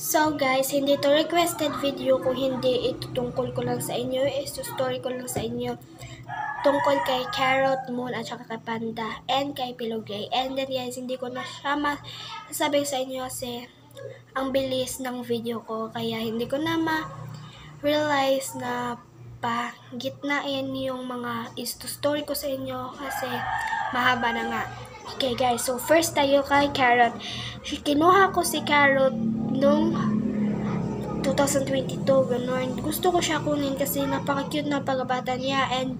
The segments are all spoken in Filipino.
So guys, hindi to requested video kung hindi ito tungkol ko lang sa inyo. Story ko lang sa inyo tungkol kay Carrot, Moon, at saka kay Panda, and kay Pilogray. And then guys, hindi ko na siya masasabi sa inyo kasi ang bilis ng video ko. Kaya hindi ko na ma-realize na gitnain yung mga story ko sa inyo kasi mahaba na nga. Okay guys, so first tayo kay Carrot. Kinuha ko si Carrot nung 2022, ganun. Gusto ko siya kunin kasi napaka-cute na pagkabata niya and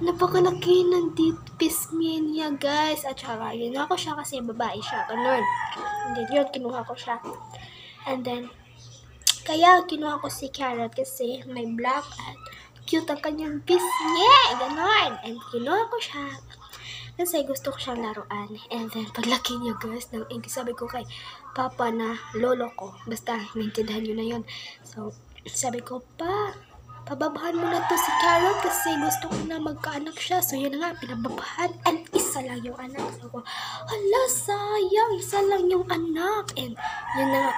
napakalaki ng pisngi niya guys. At saka yun ako siya kasi babae siya, ganun. And then yun, kinuha ko siya. And then, kaya kinuha ko si Carrot kasi may black at cute ang kanyang pisngi, ganun. And kinuha ko siya kasi gusto ko siyang laruan. And then, paglaki niya guys, sabi ko kay Papa na lolo ko. Basta, maintindihan nyo na yun. So, sabi ko, pababahan mo na to si Carrot kasi gusto ko na magkaanak siya. So, yun na nga, pinababahan. And isa lang yung anak. So, ko, hala, sayang, isa lang yung anak. And, yun na nga,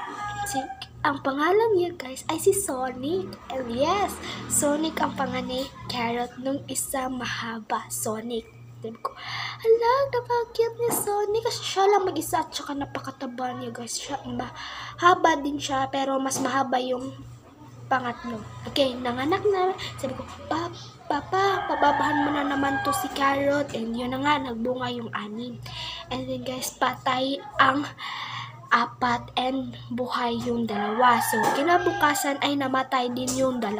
ang pangalan niya guys ay si Sonic. And yes, Sonic ang pangalan ni Carrot nung isa mahaba, Sonic. Sabi ko, hala, napaka-cute ni Sonic kasi siya lang mag-isa at saka napakataba niya guys. Mahaba din siya pero mas mahaba yung pangatlo. Okay, nanganak na. Sabi ko, Papa, pababahan mo na naman to si Carrot. And yun na nga, nagbunga yung 6. And then guys, patay ang 4 and buhay yung 2. So, kinabukasan ay namatay din yung 2.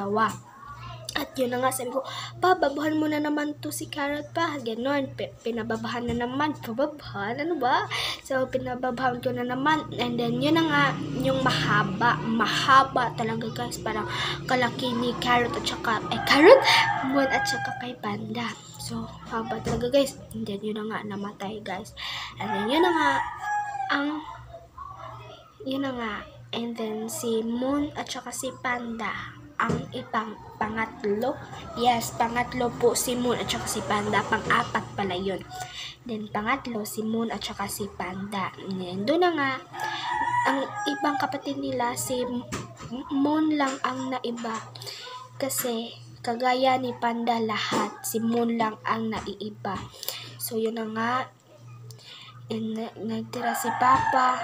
At yun na nga, sabi ko, bababahan mo na naman to si Carrot pa. Ganon, pinababahan na naman. Pababahan, ano ba? So, pinababahan ko na naman. And then, yun na nga, yung mahaba talaga guys. Parang kalaki ni Carrot at saka, Carrot, Moon at saka kay Panda. So, haba talaga guys. And then, yun na nga, namatay guys. And then, yun na nga, and then, si Moon at saka si Panda ang pangatlo. Yes, pangatlo po si Moon at saka si Panda. Pang-4 pala yun. Then, pangatlo si Moon at saka si Panda. And doon na nga, ang ibang kapatid nila, si Moon lang ang naiba. Kasi, kagaya ni Panda lahat, si Moon lang ang naiiba. So, yun na nga, nagtira si Papa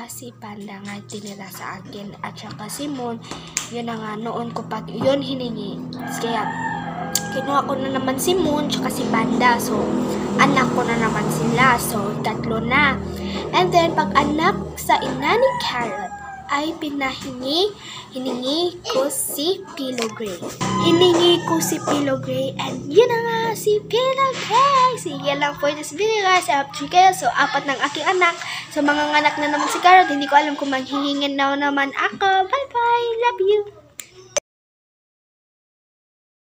si Panda nga tinira sa akin at saka si Moon, yun na nga, noon ko pa yun hiningi. Kaya, kinuha ko na naman si Moon tsaka si Panda. So, anak ko na naman sila. So, 3 na. And then, pag anak sa ina ni Carrot, ay hiningi ko si Pilogray. And yun na nga, si Pilogray. Sige lang po this video guys. So, 4 ng aking anak. So, mga anak na naman si Carrot. Hindi ko alam kung manghihingin na naman ako. Bye bye. Love you.